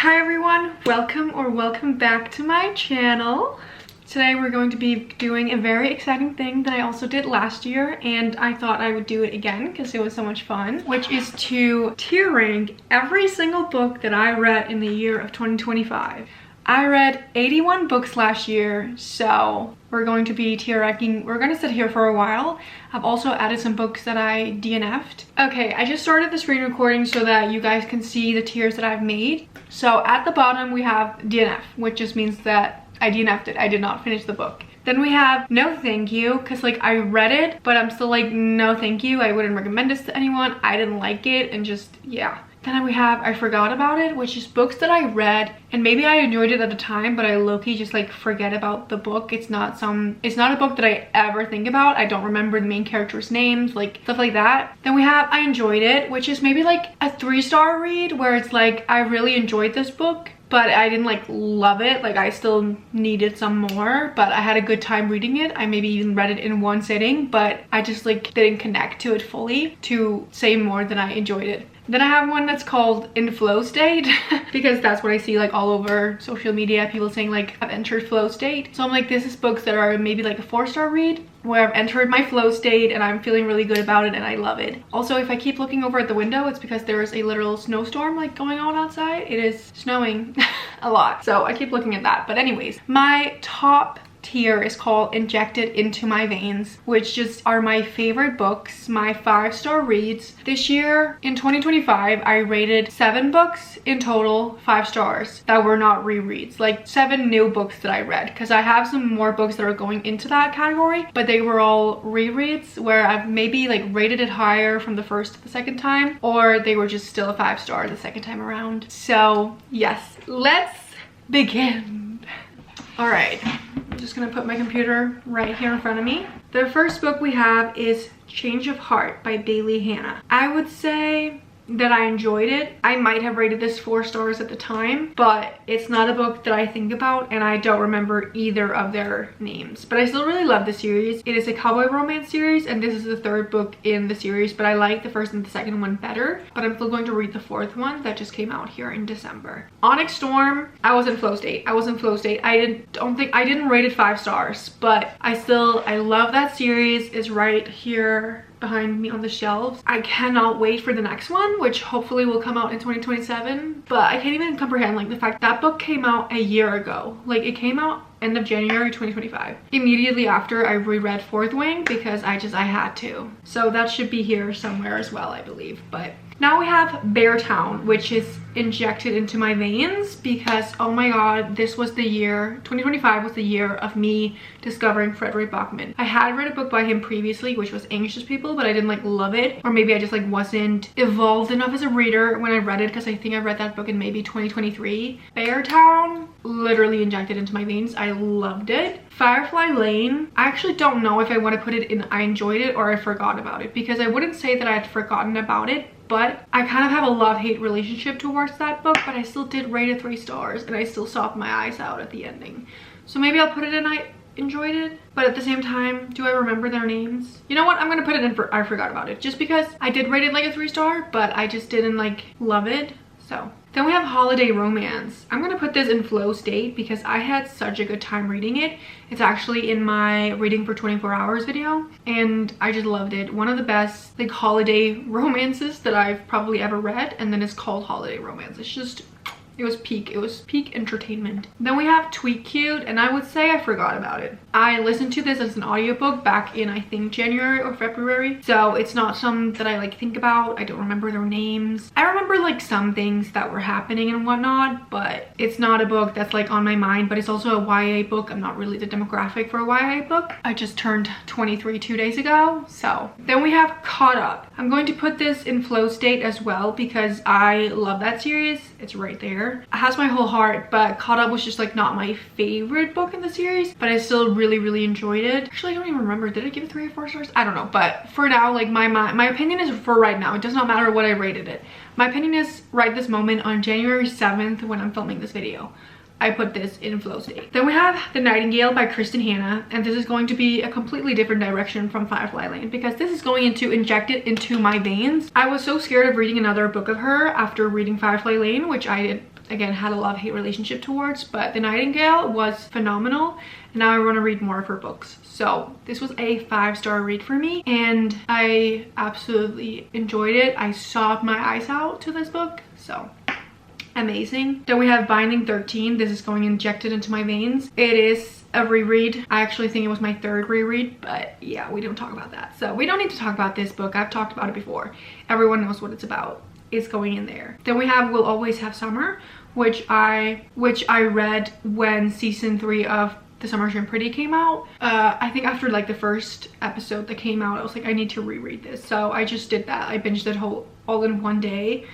Hi everyone, welcome back to my channel. Today we're going to be doing a very exciting thing that I also did last year, and I thought I would do it again because it was so much fun, which is to tier rank every single book that I read in the year of 2025. I read 81 books last year, so we're going to be tier ranking. We're going to sit here for a while. I've also added some books that I DNF'd. Okay, I just started the screen recording so that you guys can see the tiers that I've made. So at the bottom we have DNF, which just means that I DNF'd it. I did not finish the book. Then we have no thank you, because like I read it, but I'm still like no thank you. I wouldn't recommend this to anyone. I didn't like it, and just yeah. Then we have I forgot about it, which is books that I read and maybe I enjoyed it at the time, but I low-key just like forget about the book. It's not a book that I ever think about. I don't remember the main characters' names, like stuff like that. Then we have I enjoyed it, which is maybe like a 3-star read, where it's like I really enjoyed this book, but I didn't like love it. Like I still needed some more, but I had a good time reading it. I maybe even read it in one sitting, but I just like didn't connect to it fully to say more than I enjoyed it. Then I have one that's called In Flow State because that's what I see like all over social media, people saying like I've entered flow state. So I'm like, this is books that are maybe like a 4-star read where I've entered my flow state and I'm feeling really good about it and I love it. Also, if I keep looking over at the window, it's because there is a literal snowstorm like going on outside. It is snowing a lot, so I keep looking at that. But anyways, my top tier is called Injected Into My Veins, which just are my favorite books, my 5-star reads. This year in 2025 I rated 7 books in total 5 stars that were not rereads, like 7 new books that I read, because I have some more books that are going into that category, but they were all rereads where I've maybe like rated it higher from the first to the second time, or they were just still a 5-star the second time around. So yes, let's begin. All right, I'm just gonna put my computer right here in front of me. The first book we have is Change of Heart by Bailey Hannah. I would say that I enjoyed it. I might have rated this 4 stars at the time, but it's not a book that I think about, and I don't remember either of their names. But I still really love the series. It is a cowboy romance series, and this is the 3rd book in the series, but I like the 1st and the 2nd one better. But I'm still going to read the 4th one that just came out here in December. Onyx Storm, I was in flow state. I didn't rate it 5 stars, but I love that series. It's right here behind me on the shelves. I cannot wait for the next one, which hopefully will come out in 2027. But I can't even comprehend like the fact that book came out a year ago. Like it came out end of January 2025. Immediately after I reread 4th Wing because I had to. So that should be here somewhere as well, I believe. But now we have Beartown, which is injected into my veins because oh my god, this was the year, 2025 was the year of me discovering Frederick Bachman. I had read a book by him previously, which was Anxious People, but I didn't like love it, or maybe I just like wasn't evolved enough as a reader when I read it, because I think I read that book in maybe 2023. Beartown literally injected into my veins. I loved it. Firefly Lane, I actually don't know if I want to put it in I enjoyed it or I forgot about it, because I wouldn't say that I had forgotten about it, but I kind of have a love-hate relationship towards that book. But I still did rate it 3 stars, and I still sobbed my eyes out at the ending. So maybe I'll put it in I enjoyed it, but at the same time, do I remember their names? You know what, I'm gonna put it in for I forgot about it, just because I did rate it like a 3-star, but I just didn't like love it. So then we have Holiday Romance. I'm gonna put this in flow state because I had such a good time reading it. It's actually in my reading for 24 hours video, and I just loved it. One of the best like holiday romances that I've probably ever read, and then it's called Holiday Romance. It's just, it was peak entertainment. Then we have Tweet Cute, and I would say I forgot about it. I listened to this as an audiobook back in I think January or February, so it's not some that I like think about. I don't remember their names. I remember like some things that were happening and whatnot, but it's not a book that's like on my mind. But it's also a YA book. I'm not really the demographic for a YA book. I just turned 23 2 days ago. So then we have Caught Up. I'm going to put this in flow state as well because I love that series. It's right there. It has my whole heart, but Caught Up was just like not my favorite book in the series, but I still really enjoyed it. Actually, I don't even remember, did I give it 3 or 4 stars? I don't know, but for now, like my opinion is for right now. It does not matter what I rated it. My opinion is right this moment on January 7th when I'm filming this video. I put this in flow state. Then we have The Nightingale by Kristen Hanna, and this is going to be a completely different direction from Firefly Lane because this is going to inject it into my veins. I was so scared of reading another book of her after reading Firefly Lane, which I did again had a love-hate relationship towards, but The Nightingale was phenomenal, and now I want to read more of her books. So this was a 5-star read for me, and I absolutely enjoyed it. I sobbed my eyes out to this book, so amazing. Then we have Binding 13. This is going injected into my veins. It is a reread. I actually think it was my 3rd reread, but yeah, we don't talk about that. So we don't need to talk about this book. I've talked about it before. Everyone knows what it's about. It's going in there. Then we have We'll Always Have Summer, which I read when season 3 of The Summer Turned Pretty came out. I think after like the first episode that came out, I was like, I need to reread this. So I just did that. I binged it all in one day.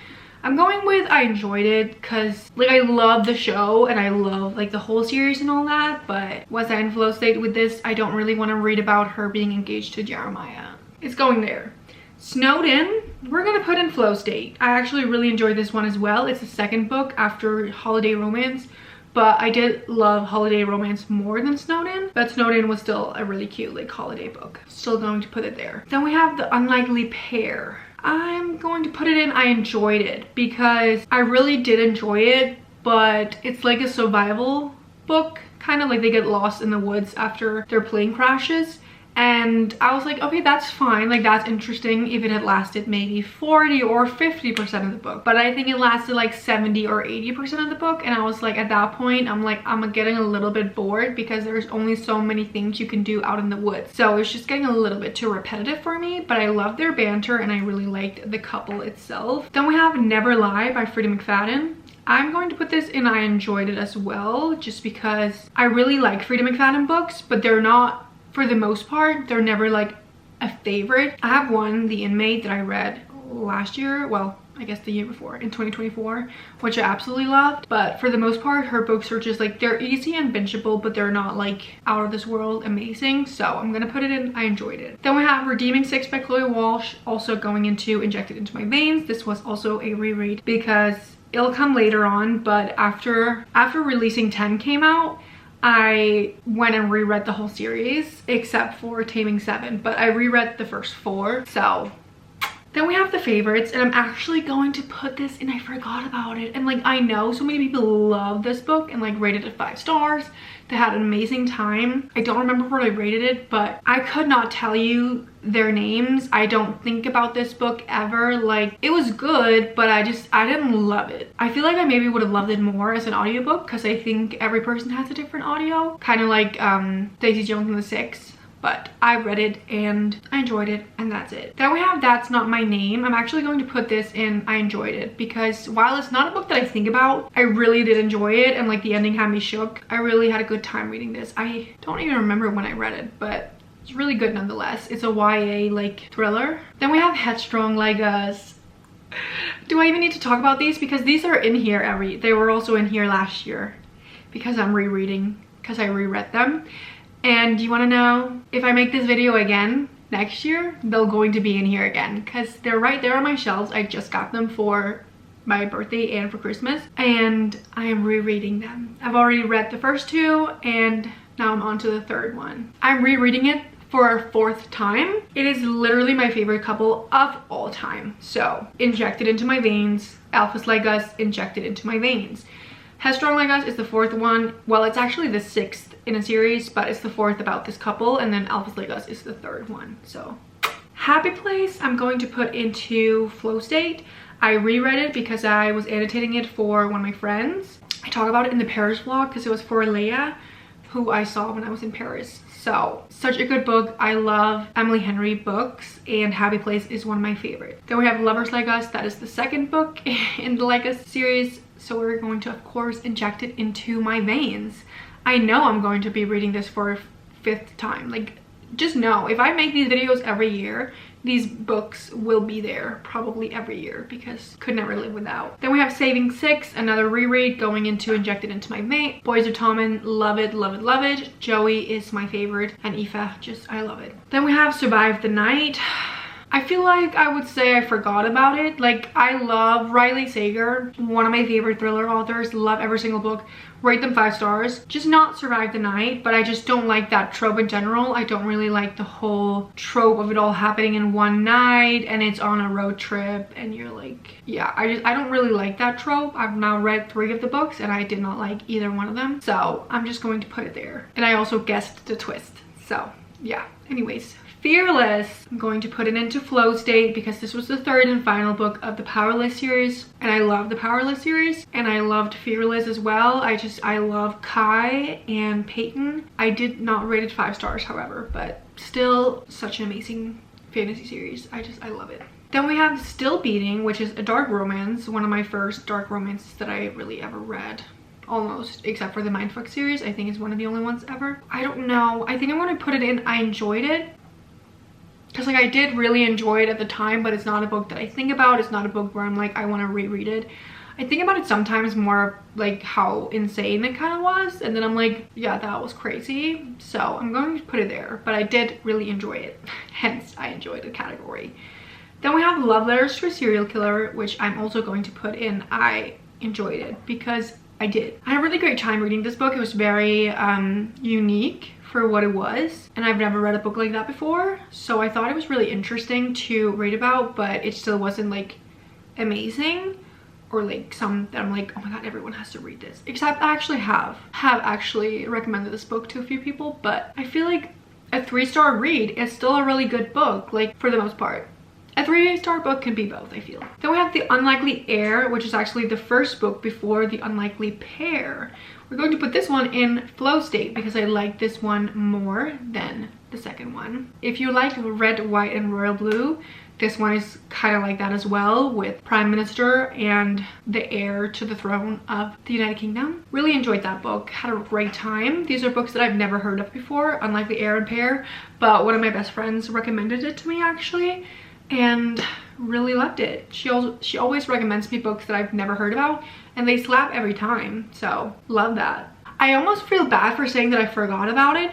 I'm going with I enjoyed it because like I love the show and I love like the whole series and all that, but was I in flow state with this? I don't really want to read about her being engaged to Jeremiah. It's going there. Snowden, we're gonna put in flow state. I actually really enjoyed this one as well. It's the 2nd book after Holiday Romance, but I did love Holiday Romance more than Snowden, but Snowden was still a really cute like holiday book. Still going to put it there. Then we have The Unlikely Pair. I'm going to put it in I enjoyed it because I really did enjoy it, but it's like a survival book, kind of like they get lost in the woods after their plane crashes. And I was like, okay, that's fine. Like, that's interesting if it had lasted maybe 40 or 50% of the book. But I think it lasted like 70 or 80% of the book. And I was like, at that point, I'm like, I'm getting a little bit bored because there's only so many things you can do out in the woods. So it's just getting a little bit too repetitive for me. But I love their banter and I really liked the couple itself. Then we have Never Lie by Freida McFadden. I'm going to put this in I enjoyed it as well, just because I really like Freida McFadden books, but they're not, for the most part, they're never like a favorite. I have one, The Inmate, that I read last year, well, I guess the year before, in 2024, which I absolutely loved. But for the most part, her books are just like, they're easy and bingeable, but they're not like out of this world amazing. So I'm gonna put it in I enjoyed it. Then we have Redeeming Six by Chloe Walsh, also going into Injected Into My Veins. This was also a reread because it'll come later on, but after Releasing 10 came out, I went and reread the whole series except for Taming 7, but I reread the first 4. So then we have The Favorites, and I'm actually going to put this in I forgot about it. And like, I know so many people love this book and like rated it 5 stars. They had an amazing time. I don't remember where I rated it, but I could not tell you their names. I don't think about this book ever. Like, it was good, but I didn't love it. I feel like I maybe would have loved it more as an audiobook because I think every person has a different audio, kind of like Daisy Jones and the Six. But I read it and I enjoyed it, and that's it. Then we have That's Not My Name. I'm actually going to put this in I enjoyed it because while it's not a book that I think about, I really did enjoy it, and like the ending had me shook. I really had a good time reading this. I don't even remember when I read it, but it's really good nonetheless. It's a YA like thriller. Then we have Headstrong Like Us. Do I even need to talk about these? Because these are in here they were also in here last year because I'm rereading, because I reread them. And you want to know, if I make this video again next year, they're going to be in here again because they're right there on my shelves. I just got them for my birthday and for Christmas, and I am rereading them. I've already read the first 2 and now I'm on to the 3rd one. I'm rereading it for a 4th time. It is literally my favorite couple of all time. So Injected Into My Veins, Alphas Like Us, Injected Into My Veins. Headstrong Like Us is the 4th one. Well, it's actually the 6th in a series, but it's the 4th about this couple, and then Alphas Like Us is the 3rd one. So Happy Place, I'm going to put into flow state. I reread it because I was annotating it for one of my friends. I talk about it in the Paris vlog because it was for Leia, who I saw when I was in Paris. So such a good book. I love Emily Henry books, and Happy Place is one of my favorites. Then we have Lovers Like Us. That is the 2nd book in the Like Us series. So we're going to, of course, inject it into my veins. I know I'm going to be reading this for a 5th time. Like, just know, if I make these videos every year, these books will be there probably every year because could never live without. Then we have Saving 6, another reread going into Injected Into My Veins. Boys of Tommen, love it, love it, love it. Joey is my favorite, and Aoife, just, I love it. Then we have Survive the Night. I feel like I would say I forgot about it. Like, I love Riley Sager, one of my favorite thriller authors, love every single book, rate them 5 stars. Just not Survive the Night, but I just don't like that trope in general. I don't really like the whole trope of it all happening in one night and it's on a road trip and you're like, yeah, I don't really like that trope. I've now read 3 of the books and I did not like either one of them, so I'm just going to put it there. And I also guessed the twist, so yeah. Anyways, Fearless, I'm going to put it into flow state because this was the 3rd and final book of the Powerless series, and I love the Powerless series, and I loved Fearless as well. I love Kai and Peyton. I did not rate it 5 stars, however, but still such an amazing fantasy series. I love it. Then we have Still Beating, which is a dark romance, one of my first dark romances that I really ever read. Almost, except for the Mindfuck series. I think it's one of the only ones ever. I don't know. I think I'm going to put it in I enjoyed it. Because like I did really enjoy it at the time, but it's not a book that I think about. It's not a book where I'm like, I want to reread it. I think about it sometimes more like how insane it kind of was. And then I'm like, yeah, that was crazy. So I'm going to put it there. But I did really enjoy it. Hence, I enjoyed the category. Then we have Love Letters to a Serial Killer, which I'm also going to put in I enjoyed it because I did. I had a really great time reading this book. It was very unique for what it was, and I've never read a book like that before, so I thought it was really interesting to read about, but it still wasn't like amazing or like some that I'm like, oh my god, everyone has to read this. Except I actually have actually recommended this book to a few people, but I feel like a 3-star read is still a really good book, like for the most part. A 3-star book can be both, I feel. Then we have The Unlikely Heir, which is actually the first book before The Unlikely Pair. We're going to put this one in flow state because I like this one more than the second one. If you like Red, White, and Royal Blue, this one is kind of like that as well, with Prime Minister and the heir to the throne of the United Kingdom. Really enjoyed that book, had a great time. These are books that I've never heard of before, Unlikely Heir and Pair, but one of my best friends recommended it to me actually, and really loved it. She always recommends me books that I've never heard about, and they slap every time, so love that. I almost feel bad for saying that I forgot about it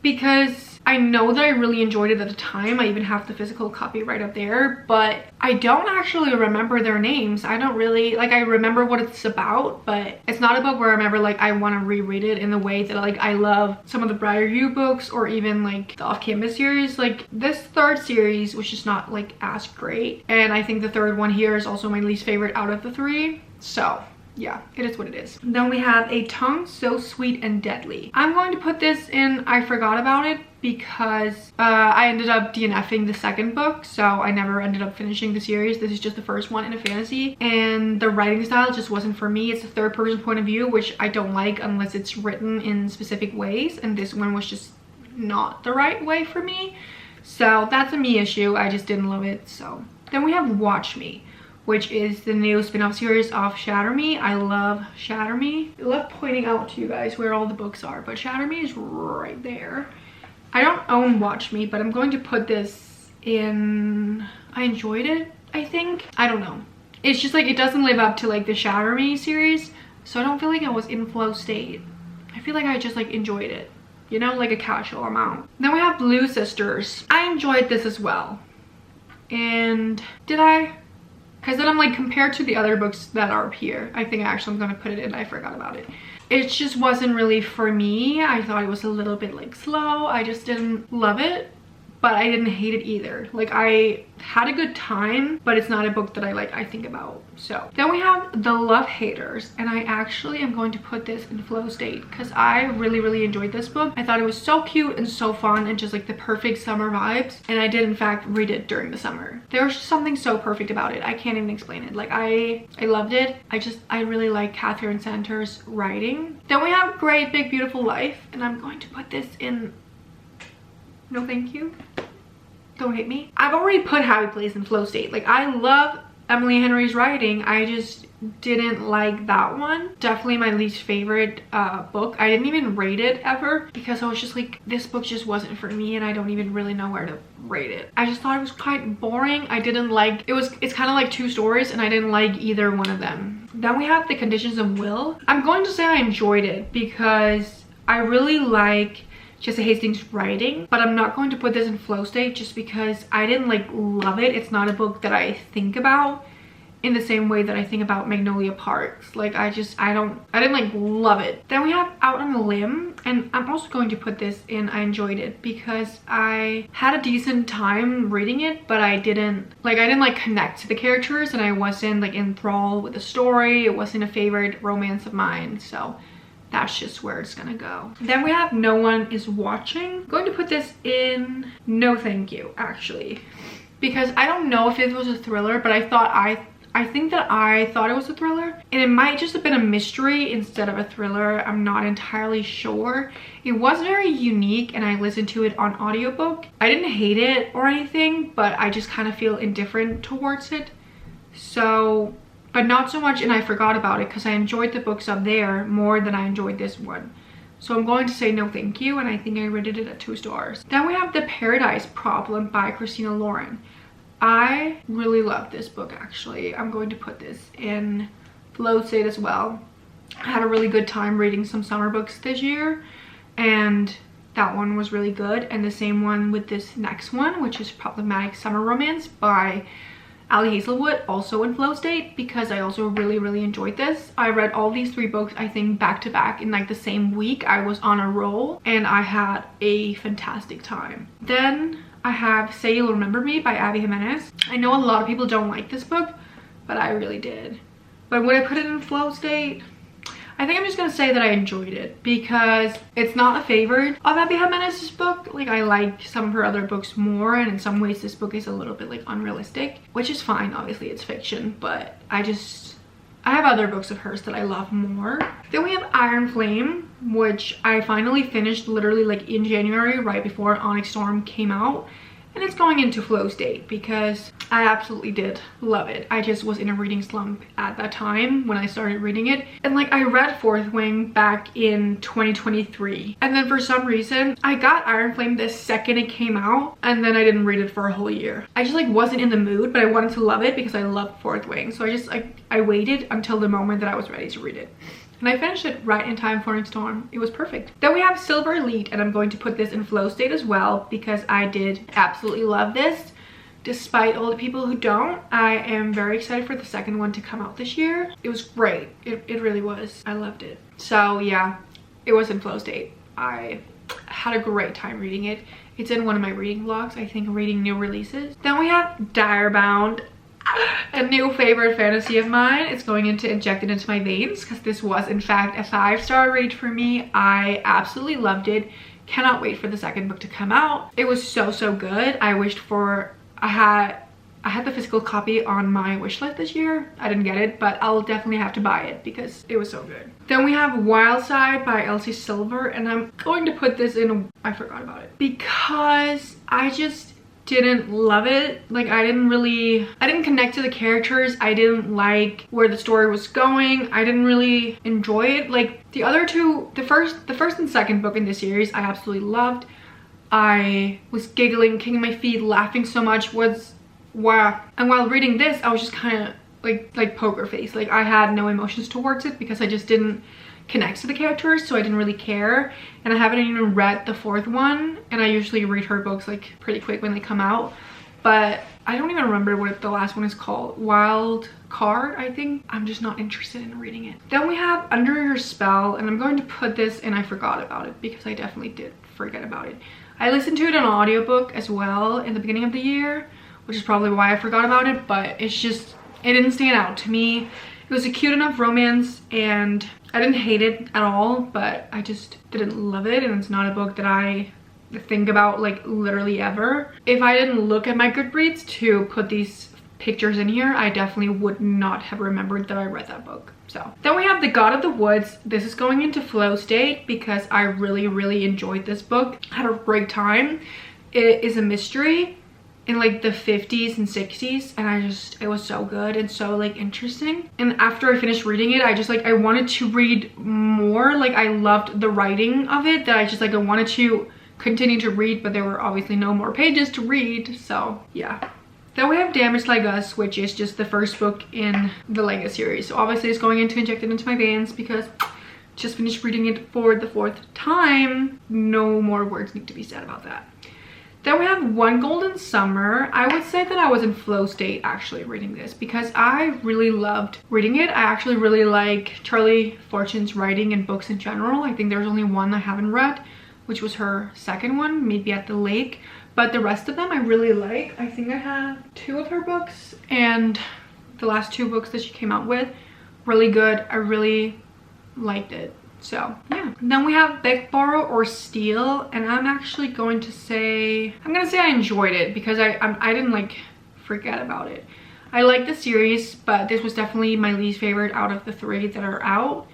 because I know that I really enjoyed it at the time. I even have the physical copy right up there, but I don't actually remember their names. I don't really, like, I remember what it's about, but it's not a book where I remember like I want to reread it in the way that like I love some of the Briar View books or even like the Off Campus series. Like this 3rd series was just not like as great, and I think the 3rd one here is also my least favorite out of the 3, so yeah, it is what it is. Then we have A Tongue So Sweet and Deadly. I'm going to put this in I forgot about it because I ended up DNFing the 2nd book, so I never ended up finishing the series. This is just the first one in a fantasy, and the writing style just wasn't for me. It's a 3rd person point of view, which I don't like unless it's written in specific ways, and this one was just not the right way for me. So that's a me issue. I just didn't love it. So then we have Watch Me, which is the new spin-off series of Shatter Me. I love Shatter Me. I love pointing out to you guys where all the books are, but Shatter Me is right there. I don't own Watch Me, but I'm going to put this in I enjoyed it, I think. I don't know. It's just like it doesn't live up to like the Shatter Me series, so I don't feel like I was in flow state. I feel like I just like enjoyed it, you know, like a casual amount. Then we have Blue Sisters. I enjoyed this as well. And did I? Because then I'm like, compared to the other books that are up here, I think actually I'm going to put it in I forgot about it. It just wasn't really for me. I thought it was a little bit like slow. I just didn't love it, but I didn't hate it either. Like I had a good time, but it's not a book that I think about. So then we have The Love Haters, and I actually am going to put this in flow state because I really enjoyed this book. I thought it was so cute and so fun and just like the perfect summer vibes, and I did in fact read it during the summer. There was just something so perfect about it. I can't even explain it. Like I loved it. I really like Catherine Santer's writing. Then we have Great Big Beautiful Life, and I'm going to put this in no thank you. Don't hate me. I've already put Happy Place in flow state. Like I love Emily Henry's writing. I just didn't like that one. Definitely my least favorite book. I didn't even rate it ever because I was just like, this book just wasn't for me, and I don't even really know where to rate it. I just thought it was quite boring. I didn't like it's kind of like 2 stories, and I didn't like either one of them. Then we have The Conditions of Will. I'm going to say I enjoyed it because I really like Jesse Hastings' writing, but I'm not going to put this in flow state just because I didn't like love it. It's not a book that I think about in the same way that I think about Magnolia Parks. Like I didn't like love it. Then we have Out on a Limb, and I'm also going to put this in I enjoyed it because I had a decent time reading it, but I didn't like connect to the characters, and I wasn't like enthralled with the story. It wasn't a favorite romance of mine, so that's just where it's gonna go. Then we have No One Is Watching. I'm going to put this in no thank you, actually, because I don't know if it was a thriller, but I think that I thought it was a thriller, and it might just have been a mystery instead of a thriller. I'm not entirely sure. It was very unique, and I listened to it on audiobook. I didn't hate it or anything, but I just kind of feel indifferent towards it. So, but not so much, and I forgot about it because I enjoyed the books up there more than I enjoyed this one. So I'm going to say no thank you, and I think I rated it at 2 stars. Then we have The Paradise Problem by Christina Lauren. I really love this book, actually. I'm going to put this in flow state as well. I had a really good time reading some summer books this year, and that one was really good. And the same one with this next one, which is Problematic Summer Romance by Ali Hazelwood, also in flow state, because I also really enjoyed this. I read all these 3 books, I think, back to back in like the same week. I was on a roll, and I had a fantastic time. Then I have Say You'll Remember Me by Abby Jimenez. I know a lot of people don't like this book, but I really did. But would I put it in flow state? I think I'm just gonna say that I enjoyed it because it's not a favorite of Abby Jimenez's book. Like, I like some of her other books more, and in some ways this book is a little bit like unrealistic, which is fine. Obviously it's fiction, but I have other books of hers that I love more. Then we have Iron Flame, which I finally finished literally like in January, right before Onyx Storm came out. And it's going into flow state because I absolutely did love it. I just was in a reading slump at that time when I started reading it. And like, I read Fourth Wing back in 2023. And then for some reason, I got Iron Flame the second it came out. And then I didn't read it for a whole year. I just like wasn't in the mood, but I wanted to love it because I love Fourth Wing. So I waited until the moment that I was ready to read it. And I finished it right in time for Onyx Storm. It was perfect. Then we have Silver Elite, and I'm going to put this in flow state as well because I did absolutely love this. Despite all the people who don't, I am very excited for the second one to come out this year. It was great. It really was. I loved it. So yeah, it was in flow state. I had a great time reading it. It's in one of my reading vlogs, I think, reading new releases. Then we have Direbound, a new favorite fantasy of mine. It's going into Injected Into My Veins because this was in fact a 5-star read for me. I absolutely loved it. Cannot wait for the second book to come out. It was so good. I wished for I had the physical copy on my wish list this year. I didn't get it, but I'll definitely have to buy it because it was so good. Then we have Wild Side by Elsie Silver, and I'm going to put this in I forgot about it because I just didn't love it. Like, I didn't connect to the characters. I didn't like where the story was going. I didn't really enjoy it. Like, the other two, the first and second book in this series, I absolutely loved. I was giggling, kicking my feet, laughing so much. And while reading this, I was just kind of like poker face. Like, I had no emotions towards it because I just didn't connect to the characters, so I didn't really care. And I haven't even read the fourth one, and I usually read her books like pretty quick when they come out, but I don't even remember what the last one is called. Wild Card, I think. I'm just not interested in reading it. Then we have Under Your Spell, and I'm going to put this in I forgot about it because I definitely did forget about it. I listened to it on audiobook as well in the beginning of the year, which is probably why I forgot about it, but it didn't stand out to me. It was a cute enough romance, and I didn't hate it at all, but I just didn't love it, and it's not a book that I think about like literally ever. If I didn't look at my Goodreads to put these pictures in here, I definitely would not have remembered that I read that book. So then we have The God of the Woods. This is going into flow state because I really enjoyed this book. I had a great time. It is a mystery in like the 50s and 60s, and it was so good and so like interesting. And after I finished reading it, I wanted to read more. Like, I loved the writing of it, that I wanted to continue to read, but there were obviously no more pages to read, so yeah. Then we have Damaged Like Us, which is just the first book in the Lega series. So obviously it's going into Injected Into My Veins because just finished reading it for the 4th time. No more words need to be said about that. Then we have One Golden Summer. I would say that I was in flow state actually reading this because I really loved reading it. I actually really like Charlie Fortune's writing and books in general. I think there's only one I haven't read, which was her second one, Maybe at the Lake. But the rest of them I really like. I think I have 2 of her books, and the last 2 books that she came out with, really good. I really liked it. So yeah. Then we have Beg, Borrow, or Steal, and I'm actually going to say, I enjoyed it because I didn't like forget about it. I like the series, but this was definitely my least favorite out of the 3 that are out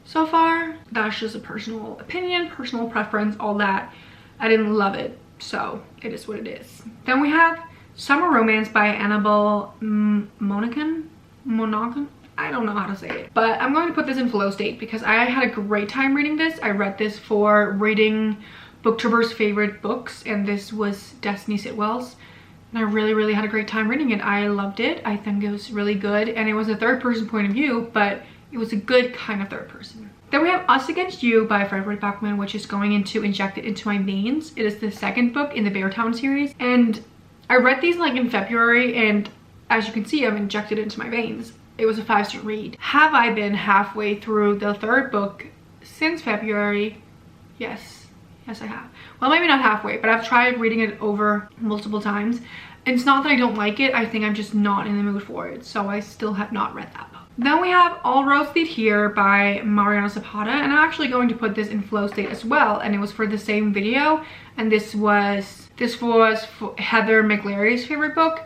so far. That's just a personal opinion, personal preference, all that. I didn't love it, so it is what it is. Then we have Summer Romance by Annabelle Monaghan. I don't know how to say it, but I'm going to put this in flow state because I had a great time reading this. I read this for reading booktuber's favorite books, and this was Destiny Sitwell's, and I really had a great time reading it. I loved it. I think it was really good, and it was a 3rd person point of view, but it was a good kind of 3rd person. Then we have Us Against You by Frederick Backman, which is going into Injected Into My Veins. It is the 2nd book in the Beartown series, and I read these like in February, and as you can see, I'm injected into my veins. It was a 5-star read. Have I been halfway through the 3rd book since February? Yes, I have. Well, maybe not halfway, but I've tried reading it over multiple times. And it's not that I don't like it, I think I'm just not in the mood for it. So I still have not read that book. Then we have All Roads Lead Here by Mariana Zapata, and I'm actually going to put this in flow state as well, and it was for the same video, and this was Heather McLary's favorite book,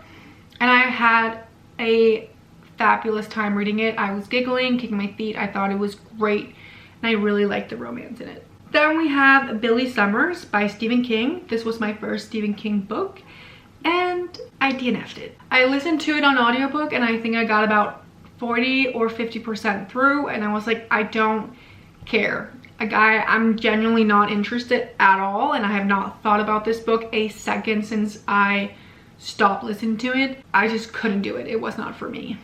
and I had a fabulous time reading it. I was giggling, kicking my feet. I thought it was great, and I really liked the romance in it. Then we have Billy Summers by Stephen King. This was my first Stephen King book, and I DNF'd it. I listened to it on audiobook, and I think I got about 40 or 50% through, and I was like, I don't care. Like, I'm genuinely not interested at all, and I have not thought about this book a second since I stopped listening to it. I just couldn't do it. It was not for me.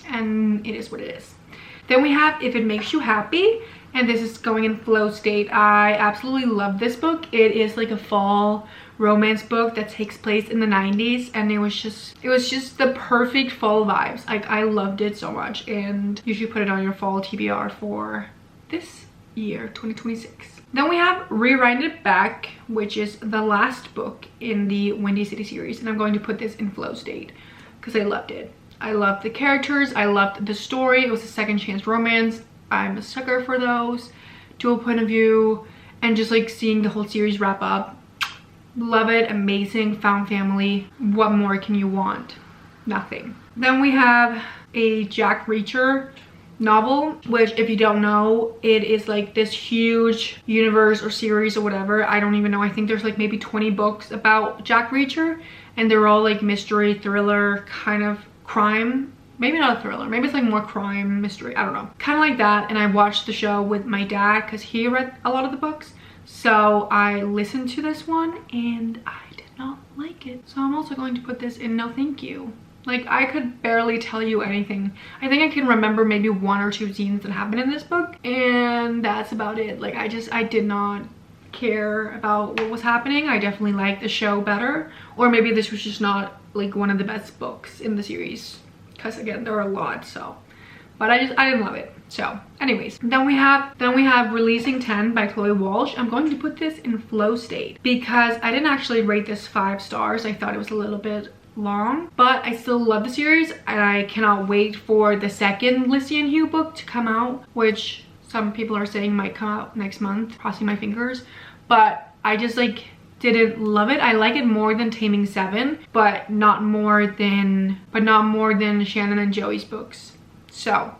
And it is what it is. Then we have If It Makes You Happy, and this is going in flow state. I absolutely love this book. It is like a fall romance book that takes place in the 90s, and it was just the perfect fall vibes. Like, I loved it so much, and you should put it on your fall TBR for this year, 2026. Then we have Rewrite It Back, which is the last book in the Windy City series, and I'm going to put this in flow state because I loved it. I loved the characters, I loved the story. It was a second chance romance. I'm a sucker for those. Dual point of view, and just like seeing the whole series wrap up. Love it, amazing, found family. What more can you want? Nothing. Then we have a Jack Reacher novel, which, if you don't know, it is like this huge universe or series or whatever. I don't even know. I think there's like maybe 20 books about Jack Reacher, and they're all like mystery, thriller, kind of crime. Maybe not a thriller, maybe it's like more crime, mystery, I don't know, kind of like that. And I watched the show with my dad because he read a lot of the books, so I listened to this one and I did not like it. So I'm also going to put this in no thank you. Like, I could barely tell you anything. I think I can remember maybe 1 or 2 scenes that happened in this book, and that's about it. Like, I did not care about what was happening. I definitely liked the show better, or maybe this was just not like one of the best books in the series, because again, there are a lot. So, but I didn't love it. So anyways, then we have Releasing 10 by Chloe Walsh. I'm going to put this in flow state because I didn't actually rate this 5 stars. I thought it was a little bit long, but I still love the series, and I cannot wait for the second Lizzie and Hugh book to come out, which some people are saying might come out next month. Crossing my fingers. But I just like didn't love it. I like it more than Taming 7, but not more than Shannon and Joey's books. So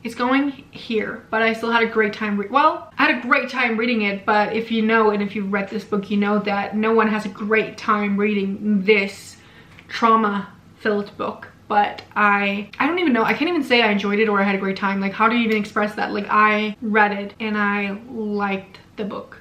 it's going here, but I still had a great time. Well, I had a great time reading it, but if you know, and if you've read this book, you know that no one has a great time reading this trauma-filled book. But I don't even know. I can't even say I enjoyed it or I had a great time. Like, how do you even express that? Like, I read it and I liked the book.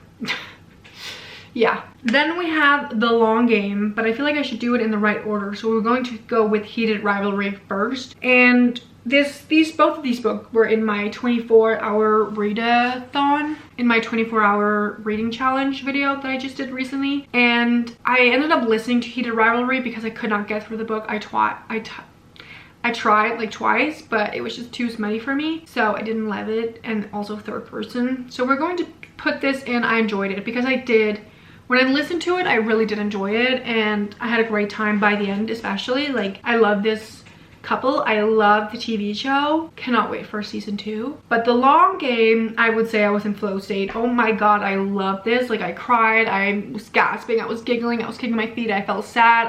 Yeah. Then we have The Long Game, but I feel like I should do it in the right order. So we're going to go with Heated Rivalry first. And both of these books were in my 24-hour readathon, in my 24-hour reading challenge video that I just did recently. And I ended up listening to Heated Rivalry because I could not get through the book. I tried like twice, but it was just too smutty for me, so I didn't love it, and also third person. So we're going to put this in. I enjoyed it because when I listened to it, I really did enjoy it, and I had a great time by the end. Especially, like, I love this couple. I love the TV show. Cannot wait for season 2. But the long game, I would say I was in flow state. Oh my god, I love this. Like, I cried, I was gasping, I was giggling, I was kicking my feet, I felt sad.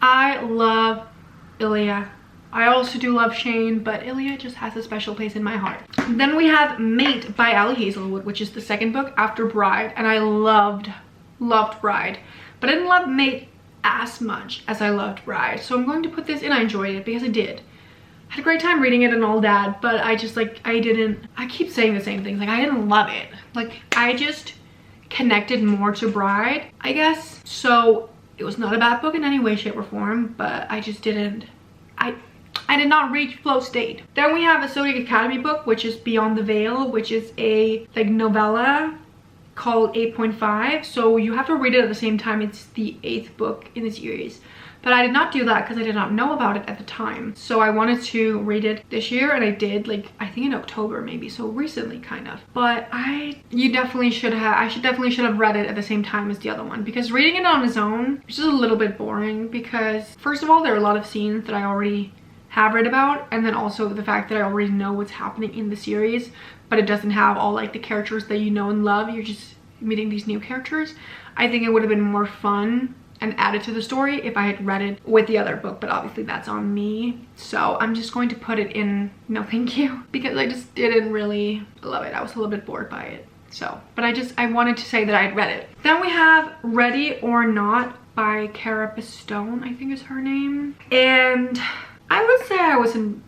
I love Ilya. I also do love Shane, but Ilya just has a special place in my heart. Then we have Mate by Ali Hazelwood, which is the second book after Bride, and I loved Bride, but I didn't love Mate as much as I loved Bride. So I'm going to put this in. I enjoyed it because I did. I had a great time reading it and all that, but I just, like, I keep saying the same things. Like, I didn't love it. Like, I just connected more to Bride, I guess. So it was not a bad book in any way, shape, or form, but I just didn't, I did not reach flow state. Then we have a Zodiac Academy book, which is Beyond the Veil, which is a, like, novella called 8.5. So you have to read it at the same time. It's the 8th book in the series. But I did not do that because I did not know about it at the time. So I wanted to read it this year, and I did, like, I think in October maybe, so recently kind of. But I should definitely have read it at the same time as the other one, because reading it on its own is just a little bit boring, because first of all, there are a lot of scenes that I already have read about, and then also the fact that I already know what's happening in the series, but it doesn't have all, like, the characters that you know and love. You're just meeting these new characters. I think it would have been more fun and added to the story if I had read it with the other book, but obviously that's on me. So I'm just going to put it in no thank you, because I just didn't really love it. I was a little bit bored by it. So, but I wanted to say that I had read it. Then we have Ready or Not by Cara Pistone, I think is her name. And I would say I was in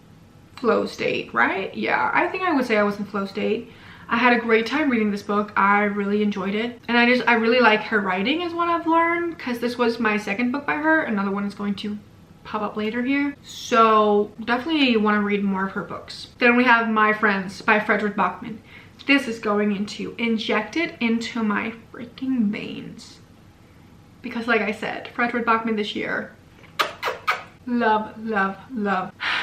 flow state, right? Yeah, I think I would say I was in flow state. I had a great time reading this book. I really enjoyed it, and I really like her writing is what I've learned, because this was my second book by her. Another one is going to pop up later here, so definitely want to read more of her books. Then we have My Friends by Frederick Bachman. This is going into Injected into My freaking veins, because like I said, Frederick Bachman this year, love.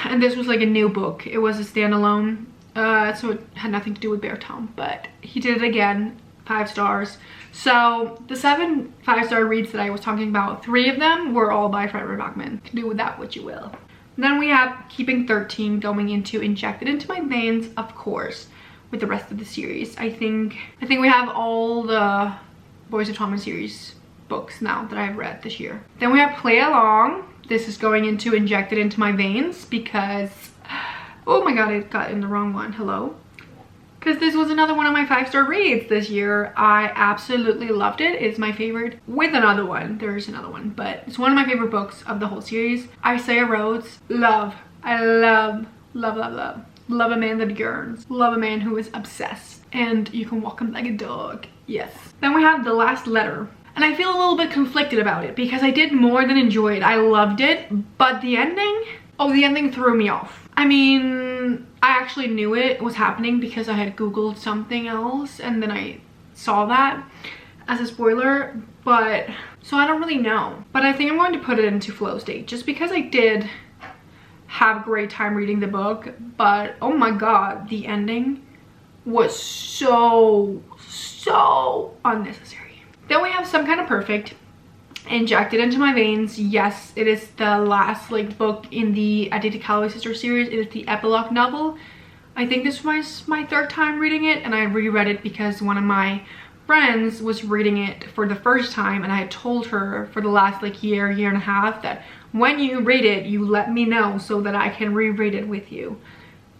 And this was like a new book. It was a standalone, so it had nothing to do with Bear Tom, but he did it again. 5 stars. So the 7 5-star reads that I was talking about, 3 of them were all by Frederick Bachman. Do with that what you will. Then we have Keeping 13 going into Injected into My Veins, of course, with the rest of the series. I think we have all the Boys of Thomas series books now that I've read this year. Then we have Play Along. This is going into Injected into My Veins because, oh my god, I got in the wrong one. Hello? Because this was another one of my 5-star reads this year. I absolutely loved it. It's my favorite, with another one. There's another one, but it's one of my favorite books of the whole series. Isaiah Rhodes, love. I love a man that yearns. Love a man who is obsessed. And you can walk him like a dog. Yes. Then we have The Last Letter. And I feel a little bit conflicted about it because I did more than enjoy it. I loved it, but the ending, the ending threw me off. I mean, I actually knew it was happening because I had Googled something else and then I saw that as a spoiler, but so I don't really know. But I think I'm going to put it into flow state just because I did have a great time reading the book, but oh my god, the ending was so unnecessary. Then we have Some Kind of Perfect, Injected into My Veins. Yes, it is the last book in the I Dated Calloway Sisters series. It is the epilogue novel. I think this was my 3rd time reading it, and I reread it because one of my friends was reading it for the first time, and I had told her for the last year and a half that when you read it, you let me know so that I can reread it with you.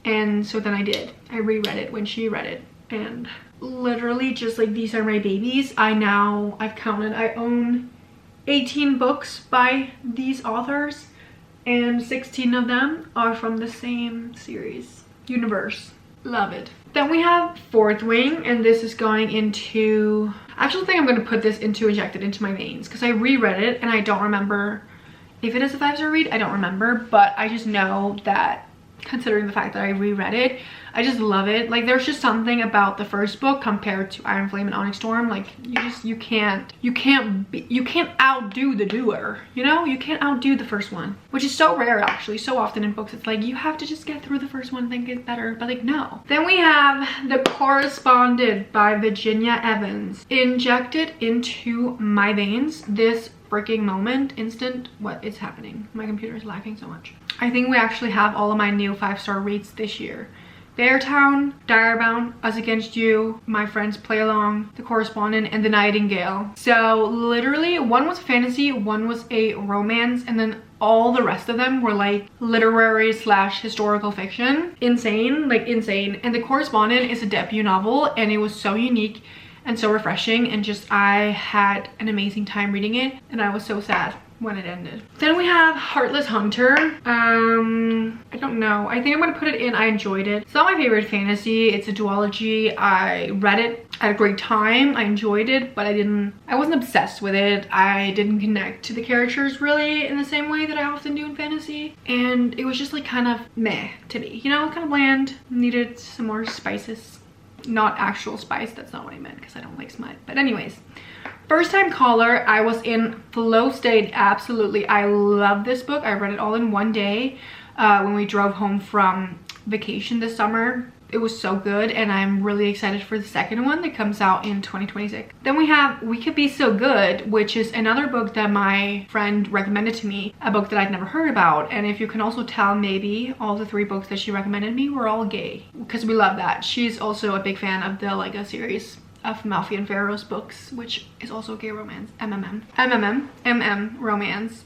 And so then I did. I reread it when she read it, and literally just these are my babies. I've counted, I own 18 books by these authors, and 16 of them are from the same series universe. Love it. Then we have Fourth Wing, and this is going into, I actually think I'm going to put this into Injected into My Veins because I reread it and I don't remember if it is a 5-star read. I don't remember, but I just know that considering the fact that I reread it. I just love it. Like, there's just something about the first book compared to Iron Flame and Onyx Storm. Like, you can't outdo the doer, you know? You can't outdo the first one, which is so rare actually. So often in books it's like you have to just get through the first one and then get better, but like, no. Then we have The Correspondent by Virginia Evans. Injected into my veins this freaking moment, instant. What is happening? My computer is lagging so much. I think we actually have all of my new 5-star reads this year. Beartown, Direbound, Us Against You, My Friends Play Along, The Correspondent, and The Nightingale. So literally, one was fantasy, one was a romance, and then all the rest of them were like literary / historical fiction. Insane, like insane. And The Correspondent is a debut novel, and it was so unique and so refreshing, and just I had an amazing time reading it, and I was so sad when it ended. Then we have Heartless Hunter. I don't know. I think I'm gonna put it in I enjoyed it. It's not my favorite fantasy. It's a duology. I read it at a great time. I enjoyed it, but I wasn't obsessed with it. I didn't connect to the characters really in the same way that I often do in fantasy. And it was just like kind of meh to me. You know, kind of bland. Needed some more spices. Not actual spice, that's not what I meant because I don't like smut. But anyways, First Time Caller, I was in flow state, absolutely. I love this book. I read it all in one day when we drove home from vacation this summer. It was so good, and I'm really excited for the second one that comes out in 2026. Then we have We Could Be So Good, which is another book that my friend recommended to me, a book that I'd never heard about. And if you can also tell, maybe all the 3 books that she recommended me were all gay, because we love that. She's also a big fan of the Lega series of Malfi and Pharaoh's books, which is also gay romance, MM romance.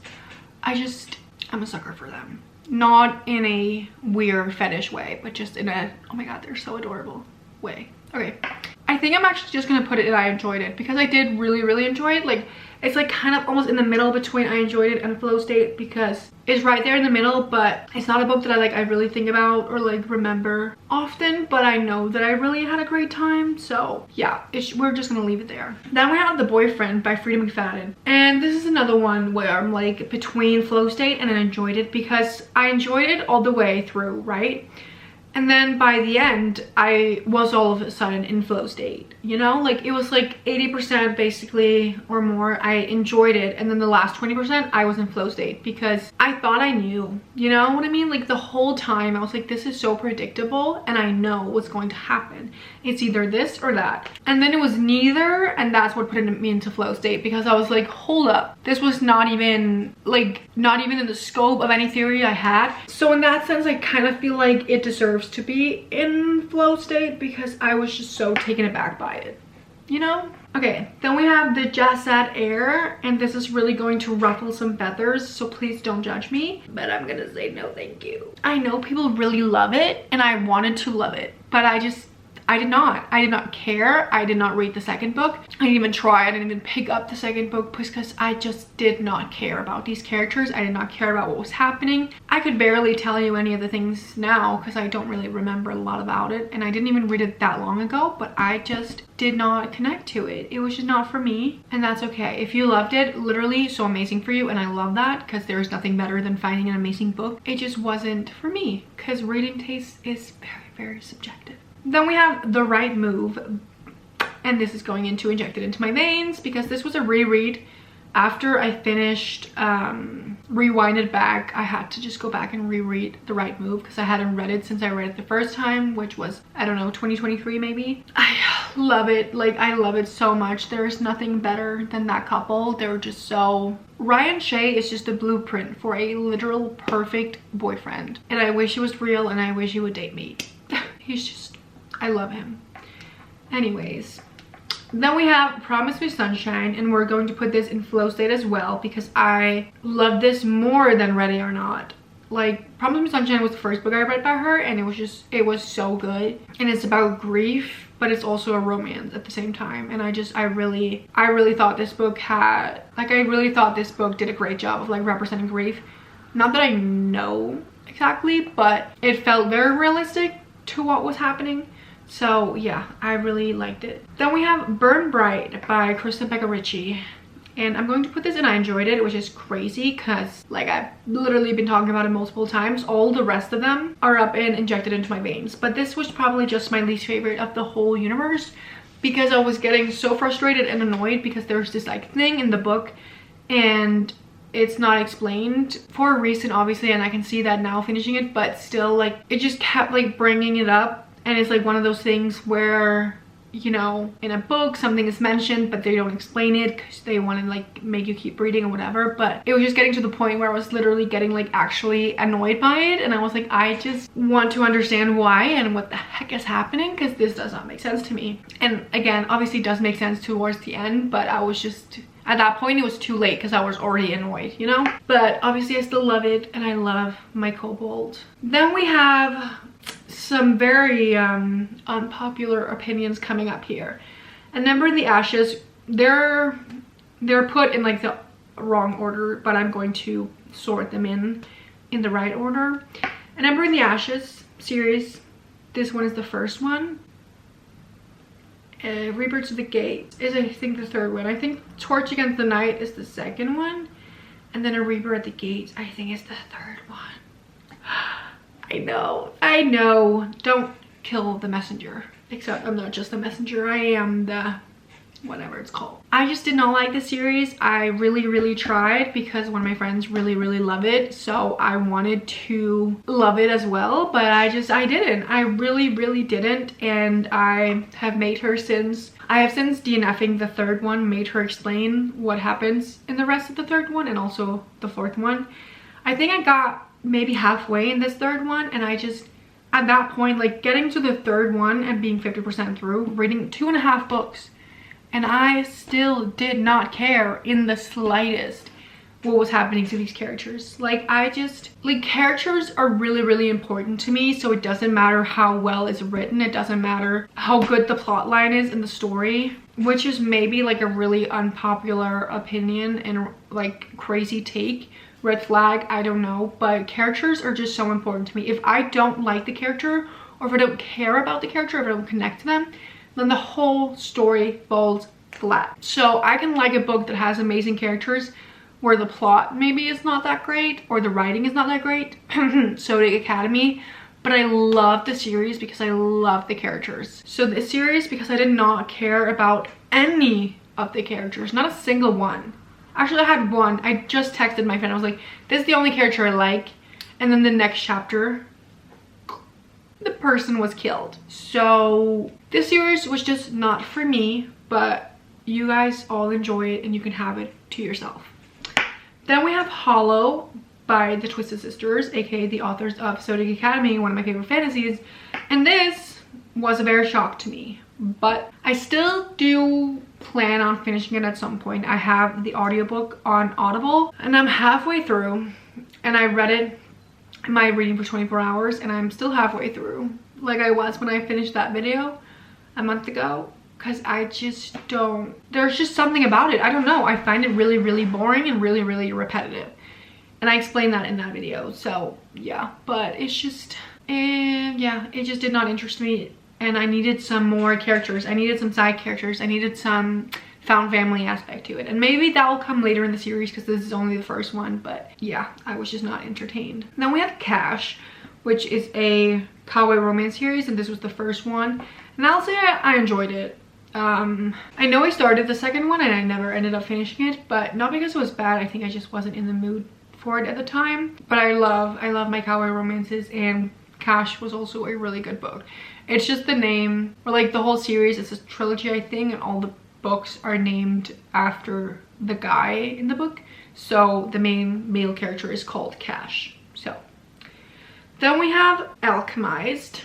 I'm a sucker for them. Not in a weird fetish way, but just in a, oh my god, they're so adorable way. Okay, I think I'm actually just gonna put it in I enjoyed it, because I did really enjoy it. Like, it's like kind of almost in the middle between I enjoyed it and flow state, because it's right there in the middle, but it's not a book that I really think about or like remember often, but I know that I really had a great time. So yeah, we're just gonna leave it there. Then we have The Boyfriend by Frida McFadden, and this is another one where I'm like between flow state and I enjoyed it, because I enjoyed it all the way through, right? And then by the end, I was all of a sudden in flow state, you know? Like, it was like 80% basically or more. I enjoyed it. And then the last 20%, I was in flow state, because I thought I knew, you know what I mean? Like, the whole time I was like, this is so predictable and I know what's going to happen. It's either this or that. And then it was neither, and that's what put me into flow state, because I was like, hold up. This was not even in the scope of any theory I had. So in that sense, I kind of feel like it deserves to be in flow state, because I was just so taken aback by it, you know? Okay, then we have The Jazzad Air, and this is really going to ruffle some feathers, so please don't judge me, but I'm gonna say no thank you. I know people really love it, and I wanted to love it, but I did not care. I did not read the second book. I didn't even try. I didn't even pick up the second book, because I just did not care about these characters. I did not care about what was happening. I could barely tell you any of the things now, because I don't really remember a lot about it, and I didn't even read it that long ago, but I just did not connect to it. It was just not for me, and that's okay. If you loved it, literally so amazing for you, and I love that, because there's nothing better than finding an amazing book. It just wasn't for me, because reading taste is very subjective. Then we have The Right Move, and this is going into Injected Into My Veins, because this was a reread. After I finished Rewinded Back, I had to just go back and reread The Right Move, because I hadn't read it since I read it the first time, which was, I don't know, 2023 maybe. I love it. Like, I love it so much. There's nothing better than that couple. They were just so... Ryan Shea is just a blueprint for a literal perfect boyfriend, and I wish he was real, and I wish he would date me. He's just... I love him. Anyways, then we have Promise Me Sunshine, and we're going to put this in flow state as well, because I love this more than Ready or Not. Like, Promise Me Sunshine was the first book I read by her, and it was so good. And it's about grief, but it's also a romance at the same time. And I really thought this book had, like, I really thought this book did a great job of like representing grief. Not that I know exactly, but it felt very realistic to what was happening. So yeah, I really liked it. Then we have Burn Bright by Kristen Becker-Ritchie. and I'm going to put this in I enjoyed it, which is crazy because like I've literally been talking about it multiple times. All the rest of them are up and injected into my veins, but this was probably just my least favorite of the whole universe because I was getting so frustrated and annoyed because there's this like thing in the book and it's not explained for a reason, obviously, and I can see that now finishing it, but still like it just kept like bringing it up. And it's like one of those things where, you know, in a book something is mentioned but they don't explain it because they want to like make you keep reading or whatever. But it was just getting to the point where I was literally getting like actually annoyed by it, and I was like, I just want to understand why and what the heck is happening because this does not make sense to me. And again, obviously it does make sense towards the end, but I was just, at that point it was too late because I was already annoyed, you know. But obviously I still love it and I love my kobold. Then we have some very unpopular opinions coming up here. And Number in the Ashes, they're put in like the wrong order, but I'm going to sort them in the right order. And Number in the Ashes series, this one is the first one. Rebirth of the Gate is, I think, the third one. I think Torch Against the Night is the second one, and then A Reaper at the Gate I think is the third one. I know, don't kill the messenger, except I'm not just the messenger, I am the whatever it's called. I just did not like the series. I really tried because one of my friends really love it, so I wanted to love it as well, but I didn't. I really didn't, and I have made her since DNFing the third one, made her explain what happens in the rest of the third one and also the fourth one. I think I got maybe halfway in this third one, and I just, at that point, like getting to the third one and being 50% through, reading 2.5 books, and I still did not care in the slightest what was happening to these characters. Like, I just, like, characters are really important to me, so it doesn't matter how well it's written, it doesn't matter how good the plot line is in the story, which is maybe like a really unpopular opinion and like crazy take, red flag, I don't know, but characters are just so important to me. If I don't like the character, or if I don't care about the character, if I don't connect to them, then the whole story falls flat. So I can like a book that has amazing characters where the plot maybe is not that great or the writing is not that great, Zodiac Academy, but I love the series because I love the characters. So this series, because I did not care about any of the characters, not a single one. Actually, I had one. I just texted my friend. I was like, this is the only character I like. And then the next chapter, the person was killed. So this series was just not for me, but you guys all enjoy it and you can have it to yourself. Then we have Hollow by the Twisted Sisters, aka the authors of Zodiac Academy, one of my favorite fantasies. And this was a very shock to me, but I still do plan on finishing it at some point. I have the audiobook on Audible and I'm halfway through, and I read it in my reading for 24 hours and I'm still halfway through, like I was when I finished that video a month ago, because I just don't, there's just something about it, I don't know, I find it really boring and really repetitive, and I explained that in that video. So yeah, but it's just, yeah, it just did not interest me. And I needed some more characters. I needed some side characters. I needed some found family aspect to it. And maybe that will come later in the series because this is only the first one. But yeah, I was just not entertained. Then we have Cash, which is a cowboy romance series. And this was the first one. And I'll say I enjoyed it. I know I started the second one and I never ended up finishing it. But not because it was bad. I think I just wasn't in the mood for it at the time. But I love my cowboy romances, and Cash was also a really good book. It's just the name, or like the whole series is a trilogy, I think, and all the books are named after the guy in the book. So the main male character is called Cash. So then we have Alchemized,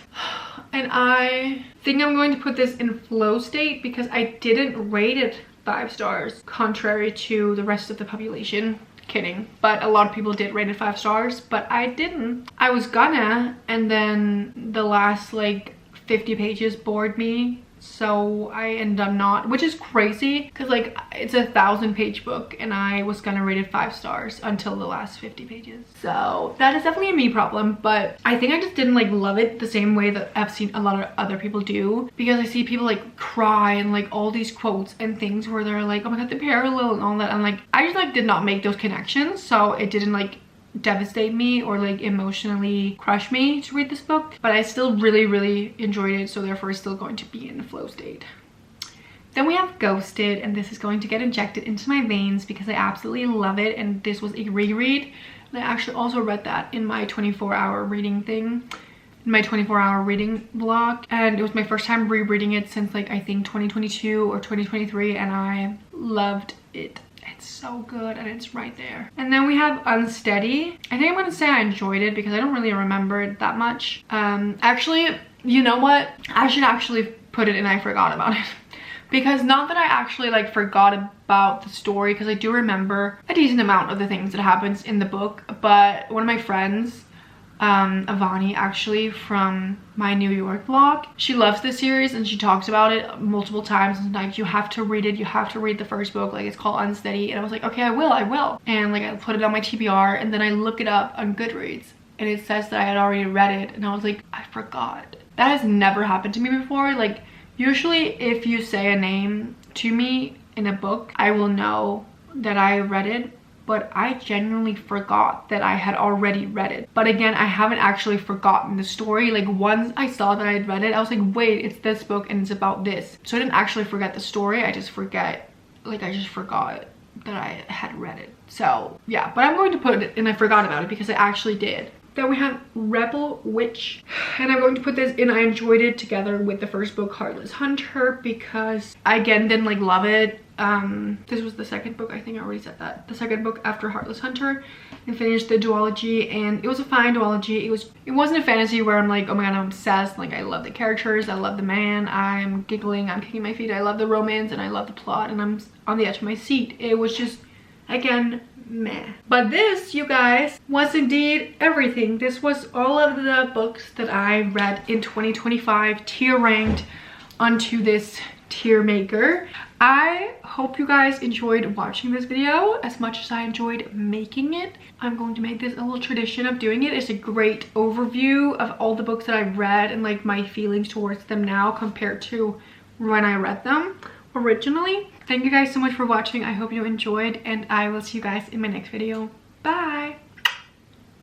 and I think I'm going to put this in flow state because I didn't rate it 5 stars, contrary to the rest of the population. Kidding, but a lot of people did rate it 5 stars, but I didn't. I was gonna, and then the last like 50 pages bored me so I ended up not, which is crazy because like it's a 1,000-page book and I was gonna rate it 5 stars until the last 50 pages. So that is definitely a me problem, but I think I just didn't like love it the same way that I've seen a lot of other people do, because I see people like cry and like all these quotes and things where they're like, oh my god, the parallel and all that, and like I just like did not make those connections, so it didn't like devastate me or like emotionally crush me to read this book, but I still really enjoyed it, so therefore it's still going to be in the flow state. Then we have Ghosted, and this is going to get injected into my veins because I absolutely love it, and this was a reread, and I actually also read that in my 24-hour reading thing, in my 24-hour reading vlog, and it was my first time rereading it since like I think 2022 or 2023, and I loved it. It's so good and it's right there. And then we have Unsteady. I think I'm gonna say I enjoyed it because I don't really remember it that much. Actually, you know what? I should actually put it in I forgot about it. Because not that I actually like forgot about the story, because I do remember a decent amount of the things that happens in the book, but one of my friends, Avani, actually from my New York vlog, she loves this series and she talks about it multiple times and like, you have to read it, you have to read the first book, like it's called Unsteady, and I was like, okay, I will, and like I put it on my TBR, and then I look it up on Goodreads and it says that I had already read it, and I was like, I forgot. That has never happened to me before. Like usually if you say a name to me in a book, I will know that I read it, but I genuinely forgot that I had already read it. But again, I haven't actually forgotten the story. Like once I saw that I had read it, I was like, wait, it's this book and it's about this. So I didn't actually forget the story, I just forgot that I had read it. So yeah, but I'm going to put it in I forgot about it because I actually did. Then we have Rebel Witch, and I'm going to put this in I enjoyed it together with the first book, Heartless Hunter, because I again didn't like love it. This was the second book, I think I already said that, the second book after Heartless Hunter, and finished the duology, and it was a fine duology. It wasn't a fantasy where I'm like, oh my god, I'm obsessed, like I love the characters, I love the man, I'm giggling, I'm kicking my feet, I love the romance, and I love the plot, and I'm on the edge of my seat. It was just, again, meh. But this, you guys, was indeed everything. This was all of the books that I read in 2025, tier ranked onto this tier maker. I hope you guys enjoyed watching this video as much as I enjoyed making it. I'm going to make this a little tradition of doing it. It's a great overview of all the books that I've read and like my feelings towards them now compared to when I read them originally. Thank you guys so much for watching. I hope you enjoyed, and I will see you guys in my next video. Bye!